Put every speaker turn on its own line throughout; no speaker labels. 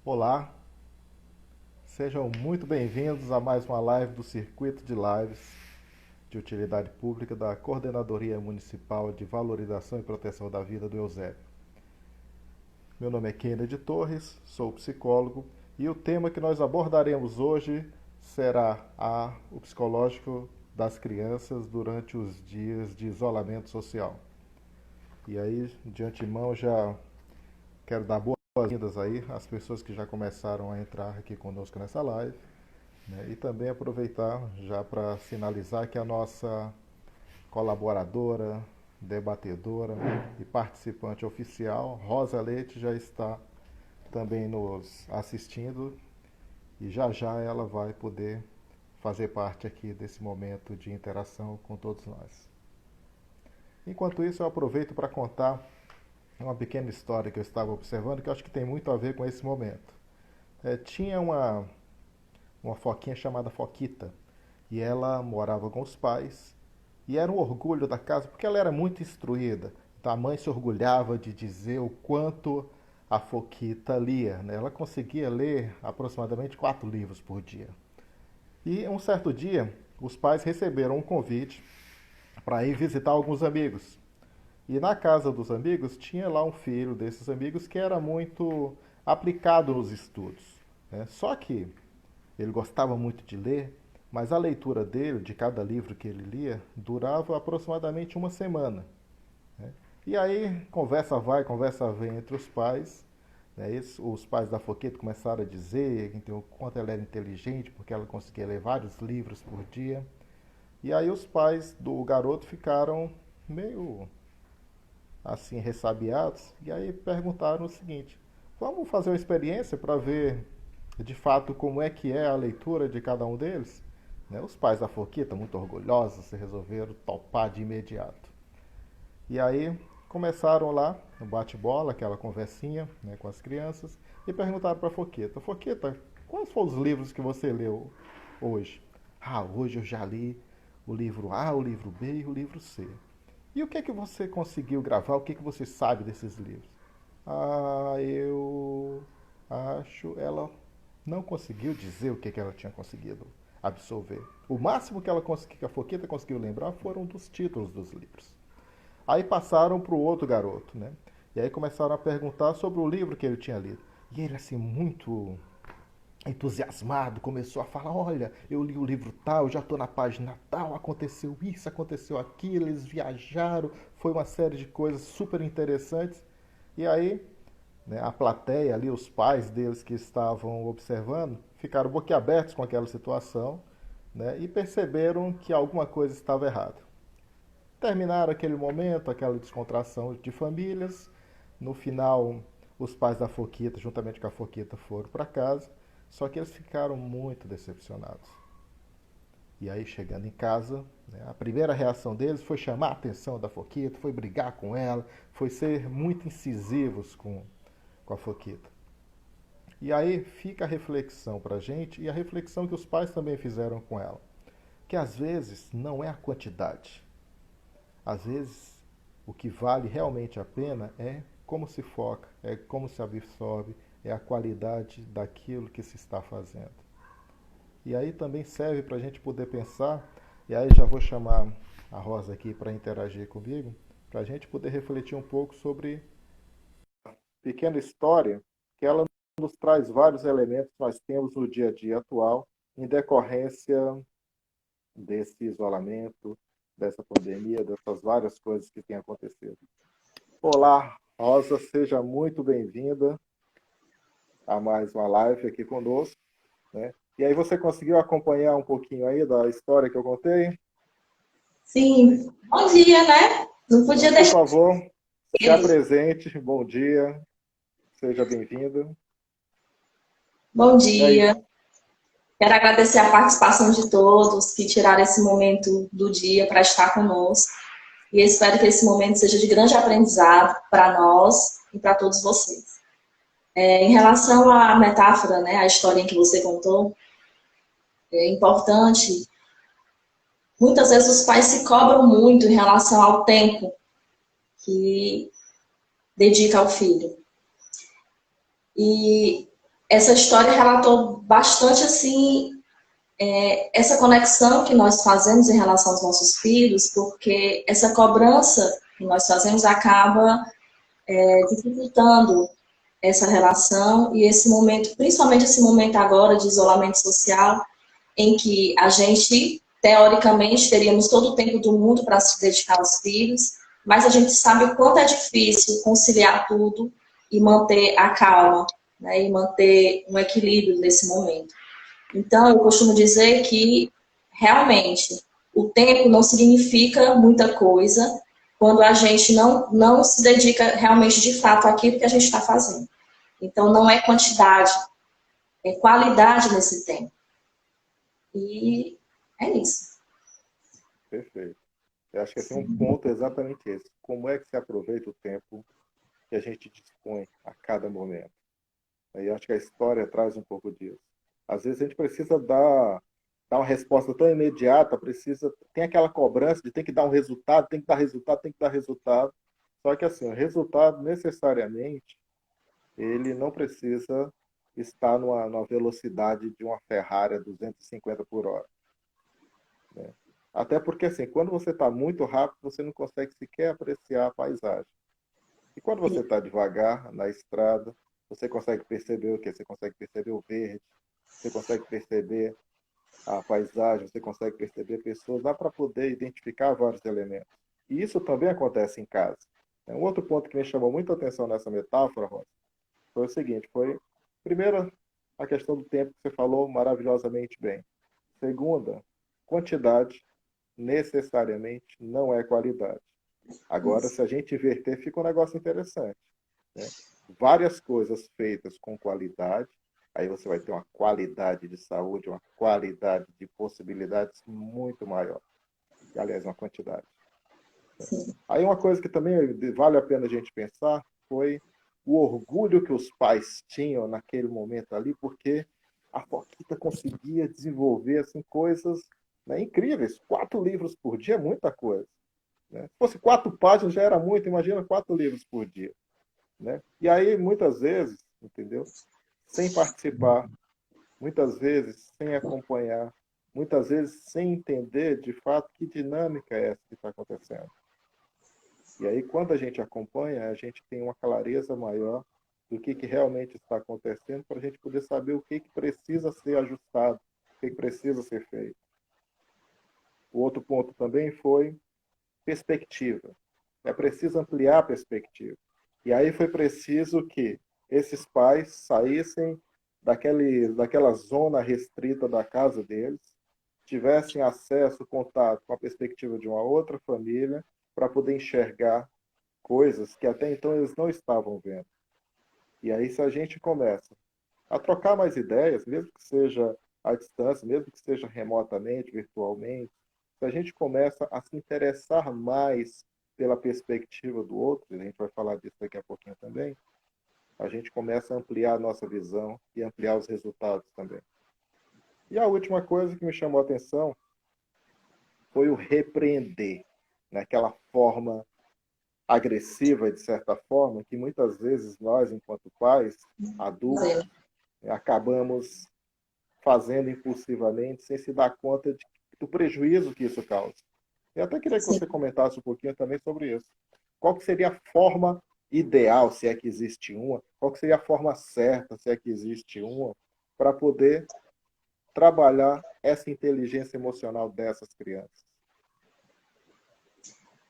Olá, sejam muito bem-vindos a mais uma live do Circuito de Lives de Utilidade Pública da Coordenadoria Municipal de Valorização e Proteção da Vida do Eusébio. Meu nome é Kennedy Torres, sou psicólogo e o tema que nós abordaremos hoje será o psicológico das crianças durante os dias de isolamento social. E aí, de antemão, já quero dar boas-vindas aí às pessoas que já começaram a entrar aqui conosco nessa live, né? E também aproveitar já para sinalizar que a nossa colaboradora, debatedora e participante oficial, Rosa Leite, já está também nos assistindo e já ela vai poder fazer parte aqui desse momento de interação com todos nós. Enquanto isso, eu aproveito para contar uma pequena história que eu estava observando que eu acho que tem muito a ver com esse momento. Tinha uma foquinha chamada Foquita e ela morava com os pais e era um orgulho da casa porque ela era muito instruída. Então a mãe se orgulhava de dizer o quanto a Foquita lia, né? Ela conseguia ler aproximadamente 4 livros por dia. E um certo dia, os pais receberam um convite para ir visitar alguns amigos. E na casa dos amigos tinha lá um filho desses amigos que era muito aplicado nos estudos, né? Só que ele gostava muito de ler, mas a leitura dele, de cada livro que ele lia, durava aproximadamente uma semana, né? E aí, conversa vai, conversa vem entre os pais, né? Os pais da Foqueta começaram a dizer então, o quanto ela era inteligente, porque ela conseguia ler vários livros por dia. E aí os pais do garoto ficaram meio assim ressabiados, e aí perguntaram o seguinte: vamos fazer uma experiência para ver de fato como é que é a leitura de cada um deles? Né? Os pais da Foquita, muito orgulhosos, resolveram topar de imediato. E aí começaram lá no bate-bola, aquela conversinha, né, com as crianças, e perguntaram para a Foquita: Foquita, quais foram os livros que você leu hoje? Ah, hoje eu já li o livro A, o livro B e o livro C. E o que é que você conseguiu gravar? O que é que você sabe desses livros? Ah, eu acho. Ela não conseguiu dizer o que é que ela tinha conseguido absorver. O máximo que ela conseguiu, que a Foquita conseguiu lembrar foram dos títulos dos livros. Aí passaram para o outro garoto, né? E aí começaram a perguntar sobre o livro que ele tinha lido. E ele, assim, muito entusiasmado, começou a falar: olha, eu li o livro tal, já estou na página tal, aconteceu isso, aconteceu aquilo, eles viajaram, foi uma série de coisas super interessantes. E aí, né, a plateia ali, os pais deles que estavam observando, ficaram boquiabertos com aquela situação, né, e perceberam que alguma coisa estava errada. Terminaram aquele momento, aquela descontração de famílias. No final, os pais da Foquita, juntamente com a Foquita, foram para casa. Só que eles ficaram muito decepcionados. E aí, chegando em casa, né, a primeira reação deles foi chamar a atenção da Foquita, foi brigar com ela, foi ser muito incisivos com a Foquita. E aí fica a reflexão para a gente e a reflexão que os pais também fizeram com ela. Que às vezes não é a quantidade. Às vezes o que vale realmente a pena é como se foca, é como se absorve, é a qualidade daquilo que se está fazendo. E aí também serve para a gente poder pensar, e aí já vou chamar a Rosa aqui para interagir comigo, para a gente poder refletir um pouco sobre a pequena história, que ela nos traz vários elementos que nós temos no dia a dia atual, em decorrência desse isolamento, dessa pandemia, dessas várias coisas que têm acontecido. Olá, Rosa, seja muito bem-vinda a mais uma live aqui conosco, né? E aí você conseguiu acompanhar um pouquinho aí da história que eu contei?
Sim, bom dia, né? Não
Então,
podia
por
deixar
favor, se
ele.
apresente. Bom dia, seja bem-vinda.
Bom
E aí,
dia. Quero agradecer a participação de todos que tiraram esse momento do dia para estar conosco. E espero que esse momento seja de grande aprendizado para nós e para todos vocês. Em relação à metáfora, né, a história que você contou, é importante. Muitas vezes os pais se cobram muito em relação ao tempo que dedica ao filho. E essa história relatou bastante, assim, essa conexão que nós fazemos em relação aos nossos filhos, porque essa cobrança que nós fazemos acaba dificultando essa relação e esse momento, principalmente esse momento agora de isolamento social, em que a gente, teoricamente, teríamos todo o tempo do mundo para se dedicar aos filhos, mas a gente sabe o quanto é difícil conciliar tudo e manter a calma, né, e manter um equilíbrio nesse momento. Então, eu costumo dizer que, realmente, o tempo não significa muita coisa quando a gente não se dedica realmente, de fato, àquilo que a gente está fazendo. Então, não é quantidade, é qualidade nesse tempo. E é isso.
Perfeito. Eu acho que assim, um ponto é exatamente esse. Como é que se aproveita o tempo que a gente dispõe a cada momento? E eu acho que a história traz um pouco disso. Às vezes a gente precisa dar uma resposta tão imediata, tem aquela cobrança de tem que dar um resultado, tem que dar resultado, tem que dar resultado. Só que assim, o resultado necessariamente ele não precisa estar numa velocidade de uma Ferrari a 250 por hora. Né? Até porque assim, quando você está muito rápido, você não consegue sequer apreciar a paisagem. E quando você está devagar na estrada, você consegue perceber o quê? Você consegue perceber o verde, você consegue perceber a paisagem, você consegue perceber pessoas, dá para poder identificar vários elementos. E isso também acontece em casa. Um outro ponto que me chamou muita atenção nessa metáfora, Rosa, foi o seguinte, primeiro, a questão do tempo que você falou maravilhosamente bem. Segunda, quantidade necessariamente não é qualidade. Agora, se a gente inverter, fica um negócio interessante. Né? Várias coisas feitas com qualidade, aí você vai ter uma qualidade de saúde, uma qualidade de possibilidades muito maior. Aliás, uma quantidade. Aí uma coisa que também vale a pena a gente pensar foi o orgulho que os pais tinham naquele momento ali, porque a Foquita conseguia desenvolver assim, coisas, né, incríveis. 4 livros por dia é muita coisa. Né? Se fosse 4 páginas já era muito, imagina 4 livros por dia. Né? E aí, muitas vezes, entendeu? Sem participar, muitas vezes sem acompanhar, muitas vezes sem entender de fato que dinâmica é essa que está acontecendo. E aí, quando a gente acompanha, a gente tem uma clareza maior do que realmente está acontecendo para a gente poder saber o que precisa ser ajustado, o que precisa ser feito. O outro ponto também foi perspectiva. É preciso ampliar a perspectiva. E aí foi preciso que esses pais saíssem daquela zona restrita da casa deles, tivessem acesso, contato com a perspectiva de uma outra família, para poder enxergar coisas que até então eles não estavam vendo. E aí, se a gente começa a trocar mais ideias, mesmo que seja à distância, mesmo que seja remotamente, virtualmente, se a gente começa a se interessar mais pela perspectiva do outro, e a gente vai falar disso daqui a pouquinho também, a gente começa a ampliar a nossa visão e ampliar os resultados também. E a última coisa que me chamou a atenção foi o repreender, naquela forma agressiva, de certa forma, que muitas vezes nós, enquanto pais, adultos, acabamos fazendo impulsivamente, sem se dar conta do prejuízo que isso causa. Eu até queria que você comentasse um pouquinho também sobre isso. Qual que seria a forma ideal, se é que existe uma, qual que seria a forma certa, se é que existe uma, para poder trabalhar essa inteligência emocional dessas crianças?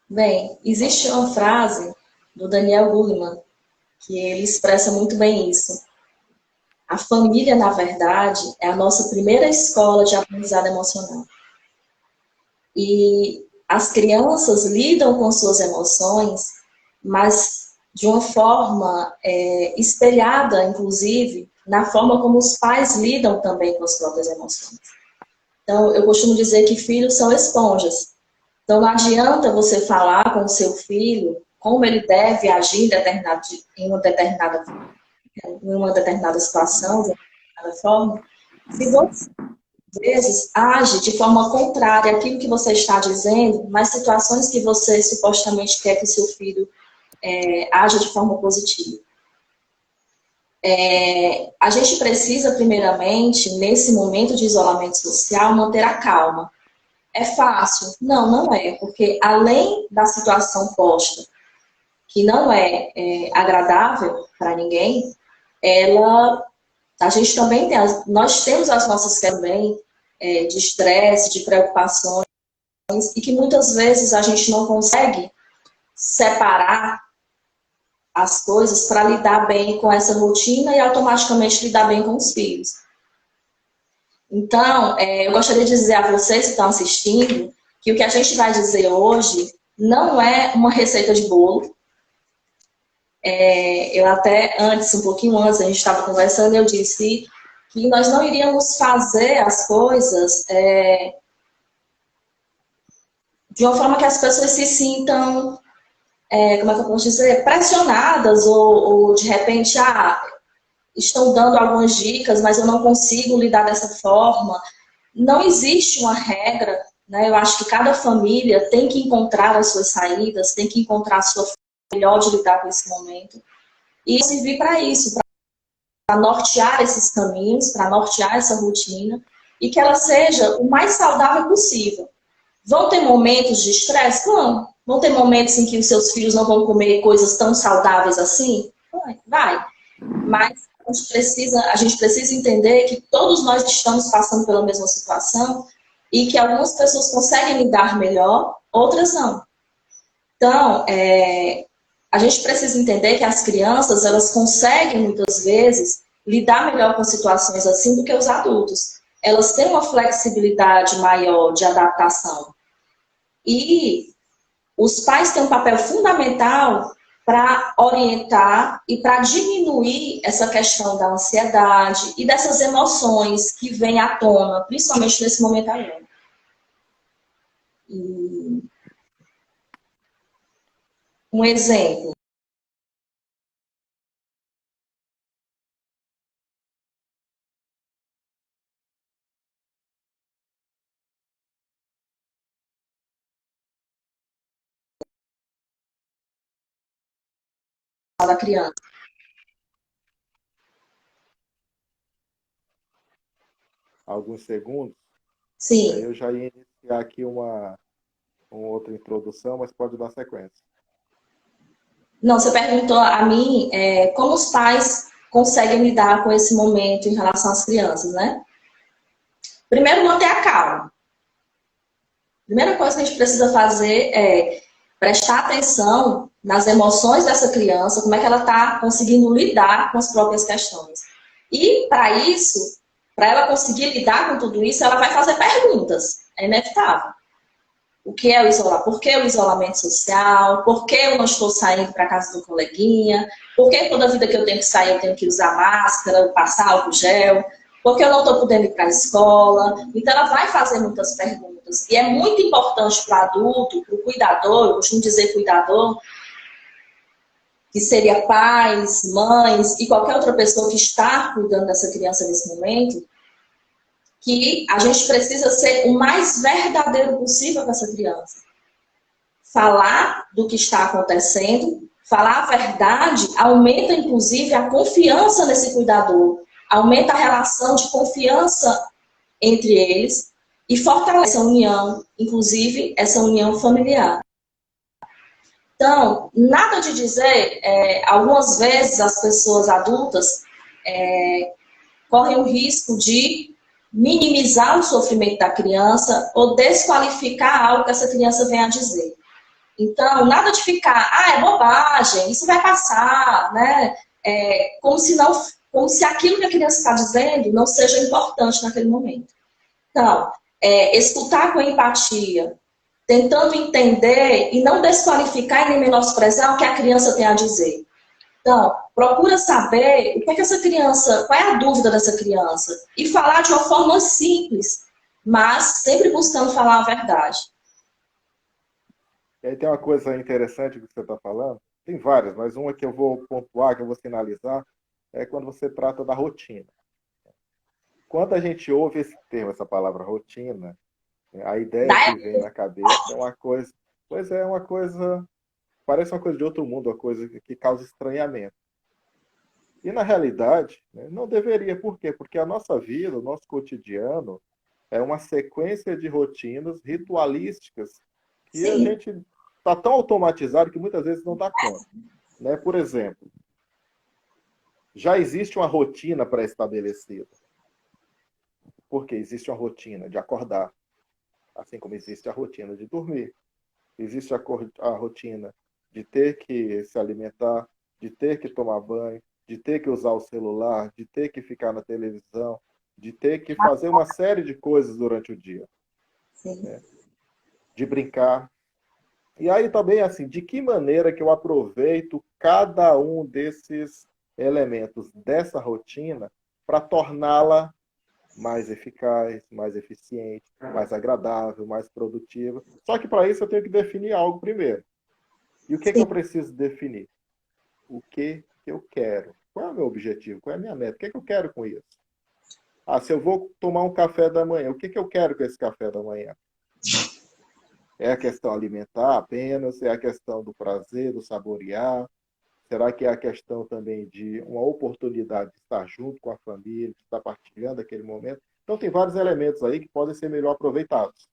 Bem, existe uma frase do Daniel Goleman que ele expressa muito bem isso. A família, na verdade, é a nossa primeira escola de aprendizado emocional. E as crianças lidam com suas emoções, mas de uma forma espelhada, inclusive, na forma como os pais lidam também com as próprias emoções. Então, eu costumo dizer que filhos são esponjas. Então, não adianta você falar com o seu filho como ele deve agir em uma determinada situação, de uma determinada forma, se você, às vezes, age de forma contrária àquilo que você está dizendo, nas situações que você supostamente quer que seu filho haja de forma positiva. A gente precisa, primeiramente, nesse momento de isolamento social, manter a calma. É fácil? Não, não é, porque além da situação posta, que não é agradável para ninguém, ela, a gente também tem, nós temos as nossas também de estresse, de preocupações, e que muitas vezes a gente não consegue separar as coisas para lidar bem com essa rotina e automaticamente lidar bem com os filhos. Então, eu gostaria de dizer a vocês que estão assistindo que o que a gente vai dizer hoje não é uma receita de bolo. Eu até antes, um pouquinho antes, a gente estava conversando, eu disse que nós não iríamos fazer as coisas de uma forma que as pessoas se sintam, como é que eu posso dizer, pressionadas ou de repente, estão dando algumas dicas, mas eu não consigo lidar dessa forma. Não existe uma regra, né? Eu acho que cada família tem que encontrar as suas saídas, tem que encontrar a sua forma melhor de lidar com esse momento. E servir para isso, para nortear esses caminhos, para nortear essa rotina, e que ela seja o mais saudável possível. Vão ter momentos de estresse? Vão. Vão ter momentos em que os seus filhos não vão comer coisas tão saudáveis assim? Vai. Mas a gente precisa entender que todos nós estamos passando pela mesma situação e que algumas pessoas conseguem lidar melhor, outras não. Então, a gente precisa entender que as crianças, elas conseguem muitas vezes lidar melhor com situações assim do que os adultos. Elas têm uma flexibilidade maior de adaptação. E os pais têm um papel fundamental para orientar e para diminuir essa questão da ansiedade e dessas emoções que vêm à tona, principalmente nesse momento agora. E um exemplo da criança.
Alguns segundos, aí
Sim.
eu já ia iniciar aqui uma outra introdução, mas pode dar sequência.
Não, você perguntou a mim como os pais conseguem lidar com esse momento em relação às crianças, né? Primeiro, manter a calma. Primeira coisa que a gente precisa fazer é prestar atenção nas emoções dessa criança, como é que ela está conseguindo lidar com as próprias questões. E, para isso, para ela conseguir lidar com tudo isso, ela vai fazer perguntas. É inevitável. O que é o isolamento? Por que o isolamento social? Por que eu não estou saindo para a casa do coleguinha? Por que toda vida que eu tenho que sair eu tenho que usar máscara, passar álcool gel? Por que eu não estou podendo ir para a escola? Então, ela vai fazer muitas perguntas. E é muito importante para o adulto, para o cuidador, eu costumo dizer cuidador, que seria pais, mães e qualquer outra pessoa que está cuidando dessa criança nesse momento, que a gente precisa ser o mais verdadeiro possível com essa criança. Falar do que está acontecendo, falar a verdade, aumenta inclusive a confiança nesse cuidador, aumenta a relação de confiança entre eles e fortalece a união, inclusive essa união familiar. Então, nada de dizer, algumas vezes as pessoas adultas correm o risco de minimizar o sofrimento da criança ou desqualificar algo que essa criança vem a dizer. Então, nada de ficar, é bobagem, isso vai passar, né? Como se aquilo que a criança está dizendo não seja importante naquele momento. Então, escutar com empatia, tentando entender e não desqualificar e nem menosprezar o que a criança tem a dizer. Então, procura saber o que é que essa criança, qual é a dúvida dessa criança e falar de uma forma simples, mas sempre buscando falar a verdade.
E aí tem uma coisa interessante que você está falando, tem várias, mas uma que eu vou pontuar, que eu vou sinalizar, é quando você trata da rotina. Quando a gente ouve esse termo, essa palavra rotina, a ideia
Da
que vem na cabeça é uma coisa, pois é uma coisa, parece uma coisa de outro mundo, uma coisa que causa estranhamento. E na realidade, né, não deveria. Por quê? Porque a nossa vida, o nosso cotidiano, é uma sequência de rotinas ritualísticas que a
Sim,
gente está tão automatizado que muitas vezes não dá conta. Né? Por exemplo, já existe uma rotina pré-estabelecida. Porque existe uma rotina de acordar, assim como existe a rotina de dormir. Existe a rotina de ter que se alimentar, de ter que tomar banho, de ter que usar o celular, de ter que ficar na televisão, de ter que fazer uma série de coisas durante o dia,
sim,
né? De brincar. E aí também, assim, de que maneira que eu aproveito cada um desses elementos dessa rotina para torná-la mais eficaz, mais eficiente, mais agradável, mais produtiva. Só que para isso eu tenho que definir algo primeiro. E o que é que
sim.
eu preciso definir? O que eu quero? Qual é o meu objetivo? Qual é a minha meta? O que é que eu quero com isso? Ah, se eu vou tomar um café da manhã, o que é que eu quero com esse café da manhã? É a questão alimentar apenas? É a questão do prazer, do saborear? Será que é a questão também de uma oportunidade de estar junto com a família, de estar partilhando aquele momento? Então, tem vários elementos aí que podem ser melhor aproveitados,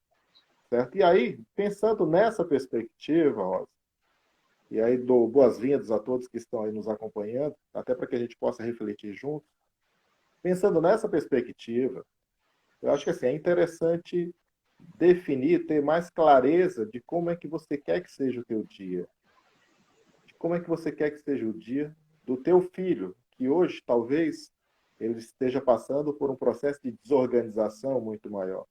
certo? E aí, pensando nessa perspectiva, Rosa, e aí dou boas-vindas a todos que estão aí nos acompanhando, até para que a gente possa refletir juntos. Pensando nessa perspectiva, eu acho que assim, é interessante definir, ter mais clareza de como é que você quer que seja o teu dia, de como é que você quer que seja o dia do teu filho, que hoje talvez ele esteja passando por um processo de desorganização muito maior.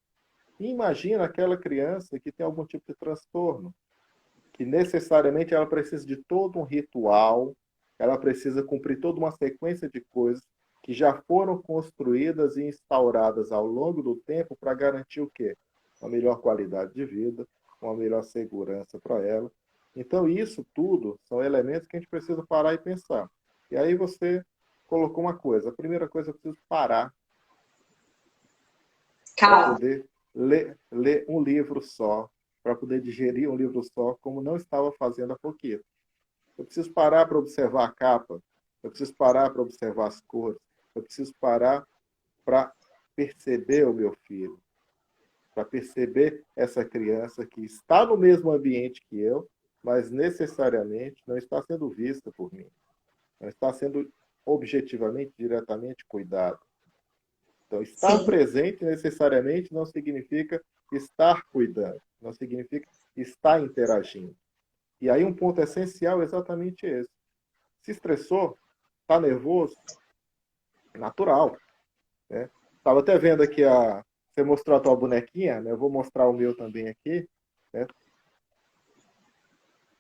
E imagina aquela criança que tem algum tipo de transtorno, que necessariamente ela precisa de todo um ritual, ela precisa cumprir toda uma sequência de coisas que já foram construídas e instauradas ao longo do tempo para garantir o quê? Uma melhor qualidade de vida, uma melhor segurança para ela. Então, isso tudo são elementos que a gente precisa parar e pensar. E aí você colocou uma coisa. A primeira coisa, eu preciso parar para
Calma.
poder ler um livro só, para poder digerir um livro só, como não estava fazendo há pouquinho. Eu preciso parar para observar a capa, eu preciso parar para observar as cores, eu preciso parar para perceber o meu filho, para perceber essa criança que está no mesmo ambiente que eu, mas necessariamente não está sendo vista por mim, não está sendo objetivamente, diretamente cuidado. Então, estar
Sim.
presente necessariamente não significa estar cuidando, não significa estar interagindo. E aí um ponto essencial é exatamente esse. Se estressou, está nervoso, natural. Né? Estava até vendo aqui você mostrou a tua bonequinha, né? Eu vou mostrar o meu também aqui. Né?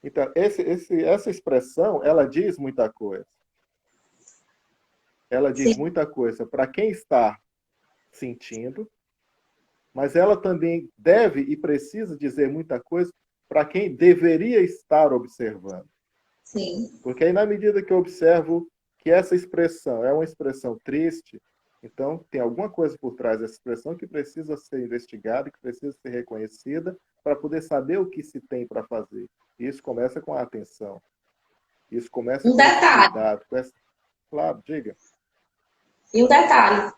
Então, essa expressão, ela diz muita coisa. Ela diz
Sim.
muita coisa para quem está sentindo, mas ela também deve e precisa dizer muita coisa para quem deveria estar observando.
Sim.
Porque aí, na medida que eu observo que essa expressão é uma expressão triste, então tem alguma coisa por trás dessa expressão que precisa ser investigada, que precisa ser reconhecida, para poder saber o que se tem para fazer. E isso começa com a atenção. Isso começa
Um
com esse
detalhe.
cuidado. Claro, diga.
E um detalhe.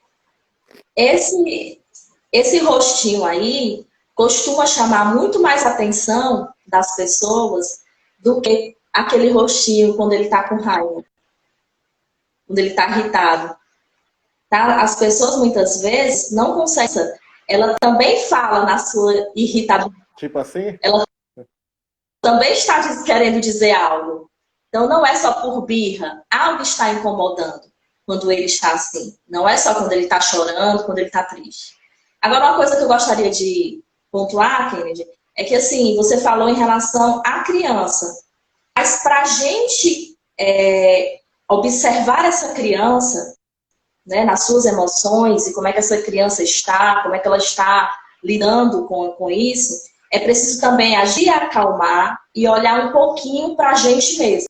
Esse rostinho aí costuma chamar muito mais atenção das pessoas do que aquele rostinho quando ele está com raiva, quando ele está irritado. Tá? As pessoas muitas vezes não conseguem. Ela também fala na sua irritabilidade.
Tipo assim?
Ela também está querendo dizer algo. Então não é só por birra. Algo está incomodando quando ele está assim. Não é só quando ele está chorando, quando ele está triste. Agora, uma coisa que eu gostaria de pontuar, Kennedy, é que assim, você falou em relação à criança. Mas para a gente observar essa criança, né, nas suas emoções e como é que essa criança está, como é que ela está lidando com isso, é preciso também agir, acalmar e olhar um pouquinho para a gente mesmo.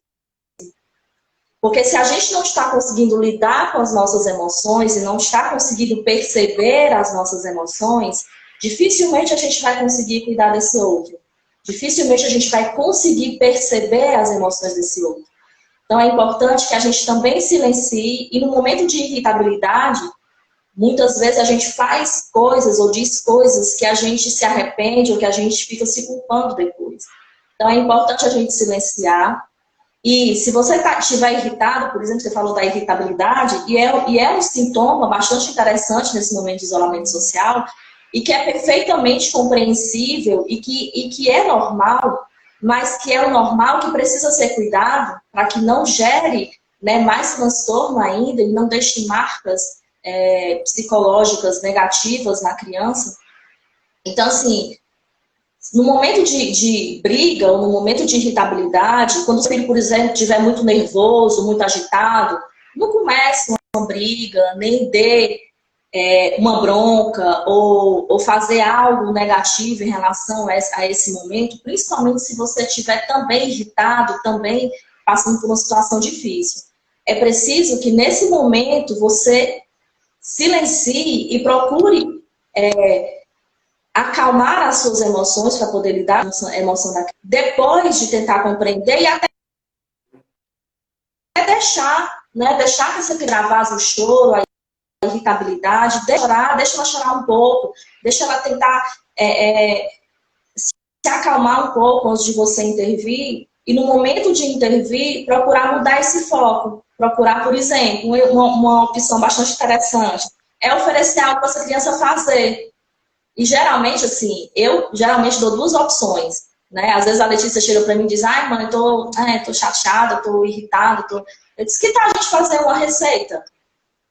Porque se a gente não está conseguindo lidar com as nossas emoções e não está conseguindo perceber as nossas emoções, dificilmente a gente vai conseguir cuidar desse outro. Dificilmente a gente vai conseguir perceber as emoções desse outro. Então é importante que a gente também silencie e no momento de irritabilidade, muitas vezes a gente faz coisas ou diz coisas que a gente se arrepende ou que a gente fica se culpando depois. Então é importante a gente silenciar. E se você estiver irritado, por exemplo, você falou da irritabilidade, e é um sintoma bastante interessante nesse momento de isolamento social, e que é perfeitamente compreensível e que é normal, mas que é o normal que precisa ser cuidado para que não gere, né, mais transtorno ainda e não deixe marcas psicológicas negativas na criança. Então, assim, no momento de briga ou no momento de irritabilidade, quando o filho, por exemplo, estiver muito nervoso, muito agitado, não comece uma briga, nem dê uma bronca ou fazer algo negativo em relação a esse momento, principalmente se você estiver também irritado, também passando por uma situação difícil. É preciso que nesse momento você silencie e procure acalmar as suas emoções para poder lidar com a emoção depois de tentar compreender e até deixar, né? Deixar que você extravase o choro, a irritabilidade, deixa ela chorar um pouco, deixa ela tentar se acalmar um pouco antes de você intervir e no momento de intervir, procurar mudar esse foco. Procurar, por exemplo, uma opção bastante interessante é oferecer algo para essa criança fazer. E geralmente, assim, eu geralmente dou duas opções, né? Às vezes a Letícia chega para mim e diz, ai, mãe, tô chateada, tô irritada, Eu disse, que tal a gente fazer uma receita?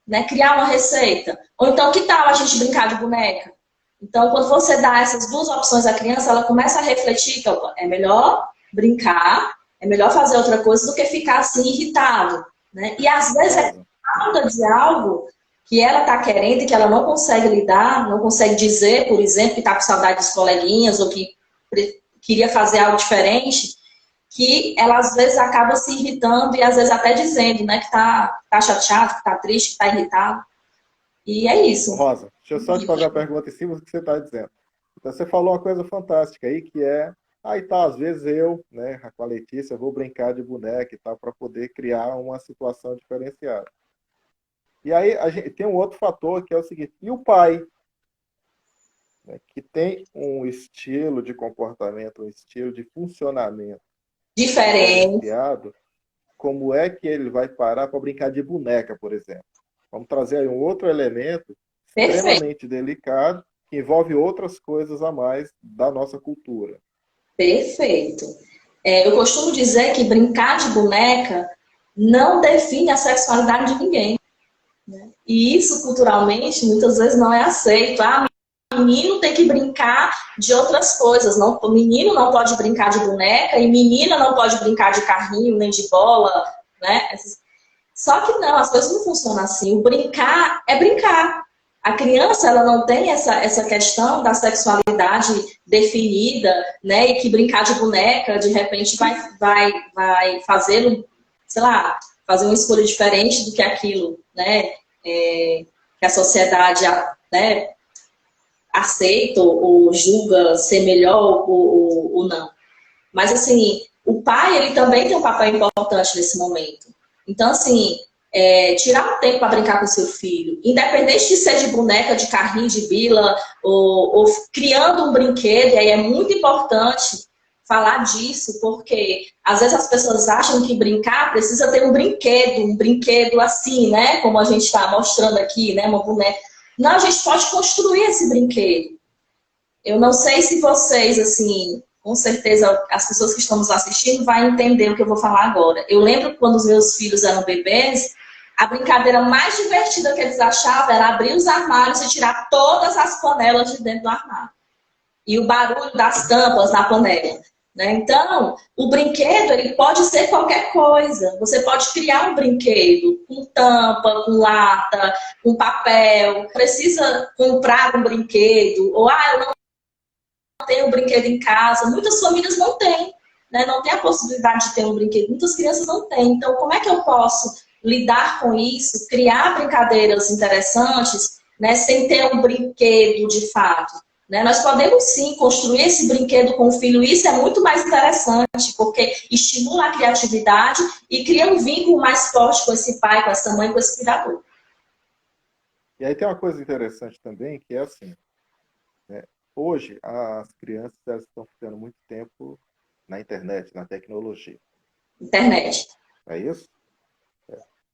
Né? Criar uma receita? Ou então, que tal a gente brincar de boneca? Então, quando você dá essas duas opções à criança, ela começa a refletir que é melhor brincar, é melhor fazer outra coisa do que ficar assim irritado, né? E às vezes é falta de algo que ela está querendo e que ela não consegue lidar, não consegue dizer, por exemplo, que está com saudade dos coleguinhas ou que queria fazer algo diferente, que ela às vezes acaba se irritando e às vezes até dizendo, né, que tá chateado, que tá triste, que tá irritado. E é isso.
Rosa, deixa eu só te fazer uma pergunta em cima do que você está dizendo. Então, você falou uma coisa fantástica aí, que é, tá, às vezes eu, né, com a Letícia, vou brincar de boneca e tal, para poder criar uma situação diferenciada. E aí a gente tem um outro fator que é o seguinte, e o pai, né, que tem um estilo de comportamento, um estilo de funcionamento diferenciado, como é que ele vai parar para brincar de boneca, por exemplo? Vamos trazer aí um outro elemento extremamente delicado, que envolve outras coisas a mais da nossa cultura.
Perfeito. Eu costumo dizer que brincar de boneca não define a sexualidade de ninguém. Né? E isso, culturalmente, muitas vezes não é aceito. Ah, menino tem que brincar de outras coisas. Não, o menino não pode brincar de boneca e menina não pode brincar de carrinho, nem de bola, né? Só que não, as coisas não funcionam assim. O brincar é brincar. A criança, ela não tem essa questão da sexualidade definida, né? E que brincar de boneca, de repente, vai fazê-lo, sei lá, fazer uma escolha diferente do que aquilo, né? Que a sociedade, né, aceita ou julga ser melhor ou não. Mas, assim, o pai, ele também tem um papel importante nesse momento. Então, assim, tirar um tempo para brincar com seu filho, independente de ser de boneca, de carrinho, de bila, ou criando um brinquedo, e aí é muito importante falar disso, porque às vezes as pessoas acham que brincar precisa ter um brinquedo assim, né? Como a gente está mostrando aqui, né? Uma boneca. Não, a gente pode construir esse brinquedo. Eu não sei se vocês, assim, com certeza as pessoas que estão nos assistindo vão entender o que eu vou falar agora. Eu lembro quando os meus filhos eram bebês, a brincadeira mais divertida que eles achavam era abrir os armários e tirar todas as panelas de dentro do armário. E o barulho das tampas na panela. Né? Então, o brinquedo ele pode ser qualquer coisa. Você pode criar um brinquedo com tampa, com lata, com papel. Precisa comprar um brinquedo. Ou, eu não tenho um brinquedo em casa. Muitas famílias não têm. Né? Não tem a possibilidade de ter um brinquedo. Muitas crianças não têm. Então, como é que eu posso lidar com isso? Criar brincadeiras interessantes, né? Sem ter um brinquedo de fato. né? Nós podemos sim construir esse brinquedo com o filho, isso é muito mais interessante, porque estimula a criatividade e cria um vínculo mais forte com esse pai, com essa mãe, com esse cuidador.
E aí tem uma coisa interessante também, que é assim, né? Hoje as crianças elas estão ficando muito tempo na internet, na tecnologia.
Internet.
É isso?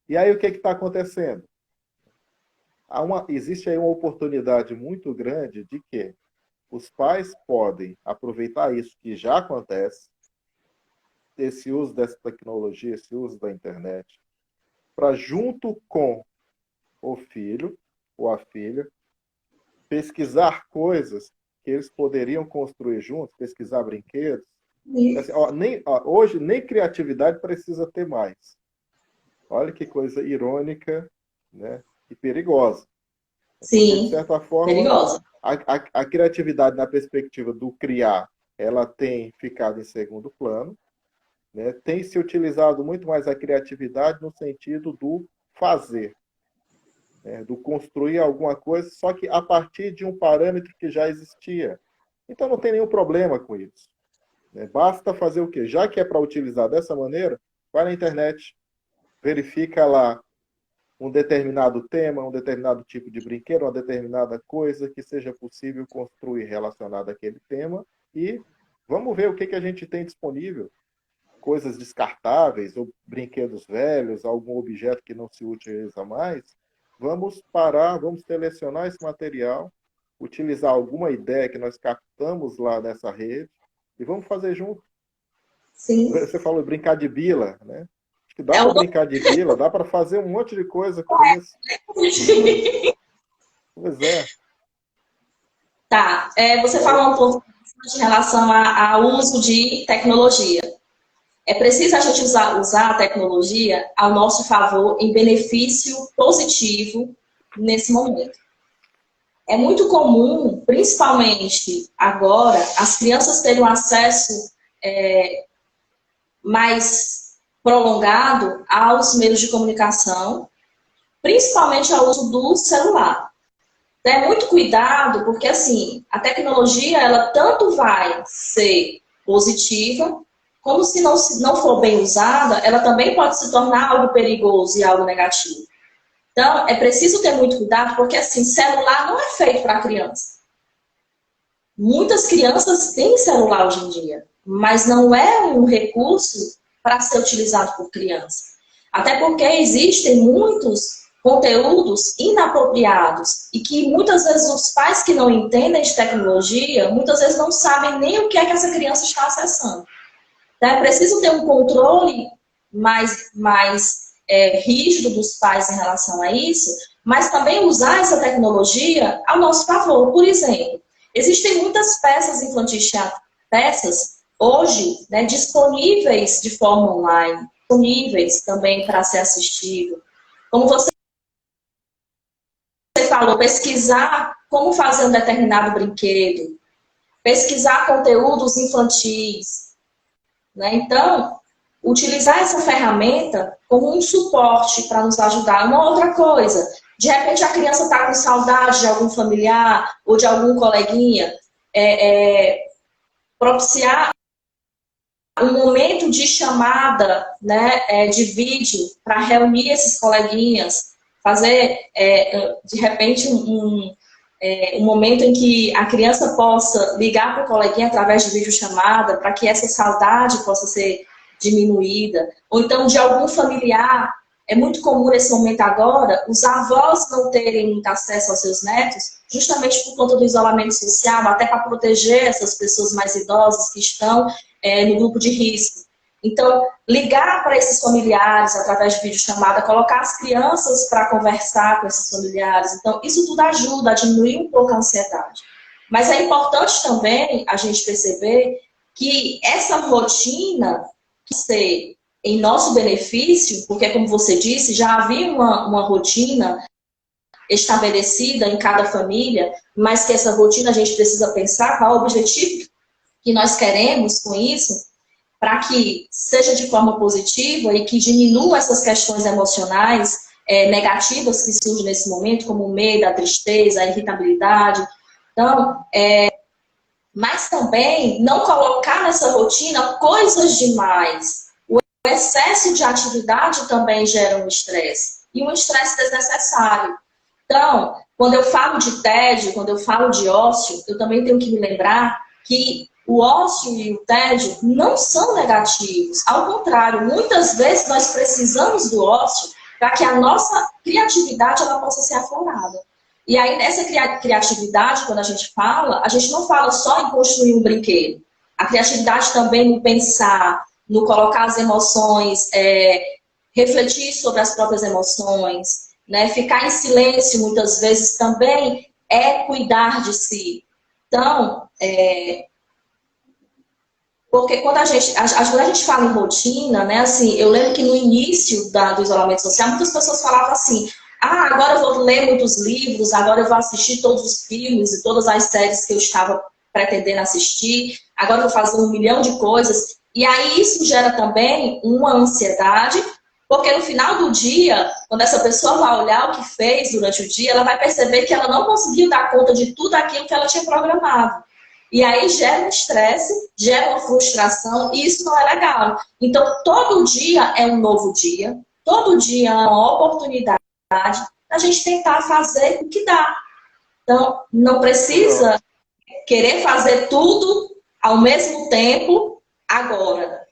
E aí o que está acontecendo? Existe aí uma oportunidade muito grande de que os pais podem aproveitar isso que já acontece, esse uso dessa tecnologia, esse uso da internet, para junto com o filho ou a filha, pesquisar coisas que eles poderiam construir juntos, pesquisar brinquedos. Assim, hoje nem criatividade precisa ter mais. Olha que coisa irônica, né? E perigosa. Porque, de
Sim,
certa forma,
perigosa.
a criatividade na perspectiva do criar, ela tem ficado em segundo plano, né? Tem se utilizado muito mais a criatividade no sentido do fazer, né? Do construir alguma coisa, só que a partir de um parâmetro que já existia. Então não tem nenhum problema com isso, né? Basta fazer o quê? Já que é para utilizar dessa maneira, vai na internet, verifica lá um determinado tema, um determinado tipo de brinquedo, uma determinada coisa que seja possível construir relacionada àquele tema e vamos ver o que a gente tem disponível. Coisas descartáveis ou brinquedos velhos, algum objeto que não se utiliza mais. Vamos parar, vamos selecionar esse material, utilizar alguma ideia que nós captamos lá nessa rede e vamos fazer junto.
Sim.
Você falou brincar de bila, né? Acho que dá
É
para
o...
brincar de bila, dá para fazer um monte de coisa com isso. Pois é.
Tá, você
E aí,
falou um pouco em relação ao uso de tecnologia. É preciso a gente usar a tecnologia ao nosso favor, em benefício positivo nesse momento. É muito comum, principalmente agora, as crianças terem um acesso mais prolongado aos meios de comunicação, principalmente ao uso do celular. Então, é muito cuidado, porque assim, a tecnologia, ela tanto vai ser positiva, como se não for bem usada, ela também pode se tornar algo perigoso e algo negativo. Então, é preciso ter muito cuidado, porque assim, celular não é feito para criança. Muitas crianças têm celular hoje em dia, mas não é um recurso para ser utilizado por criança. Até porque existem muitos conteúdos inapropriados e que muitas vezes os pais que não entendem de tecnologia, muitas vezes não sabem nem o que é que essa criança está acessando. Então, é preciso ter um controle mais rígido dos pais em relação a isso, mas também usar essa tecnologia ao nosso favor. Por exemplo, existem muitas peças infantis teatro, peças hoje, né, disponíveis de forma online, disponíveis também para ser assistido. Como você falou, pesquisar como fazer um determinado brinquedo, pesquisar conteúdos infantis, né? Então, utilizar essa ferramenta como um suporte para nos ajudar. Uma outra coisa, de repente a criança está com saudade de algum familiar ou de algum coleguinha, propiciar um momento de chamada, né, de vídeo para reunir esses coleguinhas, fazer, de repente, um momento em que a criança possa ligar para o coleguinha através de videochamada, para que essa saudade possa ser diminuída. Ou então, de algum familiar, é muito comum nesse momento agora, os avós não terem muito acesso aos seus netos, justamente por conta do isolamento social, até para proteger essas pessoas mais idosas que estão no grupo de risco. Então, ligar para esses familiares através de videochamada, colocar as crianças para conversar com esses familiares. Então, isso tudo ajuda a diminuir um pouco a ansiedade. Mas é importante também a gente perceber que essa rotina ser em nosso benefício, porque, como você disse, já havia uma rotina estabelecida em cada família, mas que essa rotina a gente precisa pensar qual é o objetivo que nós queremos com isso, para que seja de forma positiva e que diminua essas questões emocionais negativas que surgem nesse momento, como o medo, a tristeza, a irritabilidade. Então, mas também não colocar nessa rotina coisas demais. O excesso de atividade também gera um estresse, e um estresse desnecessário. Então, quando eu falo de tédio, quando eu falo de ócio, eu também tenho que me lembrar que o ócio e o tédio não são negativos. Ao contrário, muitas vezes nós precisamos do ócio para que a nossa criatividade ela possa ser aflorada. E aí, nessa criatividade, quando a gente não fala só em construir um brinquedo. A criatividade também no pensar, no colocar as emoções, refletir sobre as próprias emoções, né? Ficar em silêncio, muitas vezes, também é cuidar de si. Então, porque quando quando a gente fala em rotina, né, assim, eu lembro que no início do isolamento social, muitas pessoas falavam assim, agora eu vou ler muitos livros, agora eu vou assistir todos os filmes e todas as séries que eu estava pretendendo assistir, agora eu vou fazer 1 milhão de coisas. E aí isso gera também uma ansiedade, porque no final do dia, quando essa pessoa vai olhar o que fez durante o dia, ela vai perceber que ela não conseguiu dar conta de tudo aquilo que ela tinha programado. E aí gera um estresse, gera uma frustração, e isso não é legal. Então, todo dia é um novo dia, todo dia é uma oportunidade da gente tentar fazer o que dá. Então, não precisa querer fazer tudo ao mesmo tempo agora.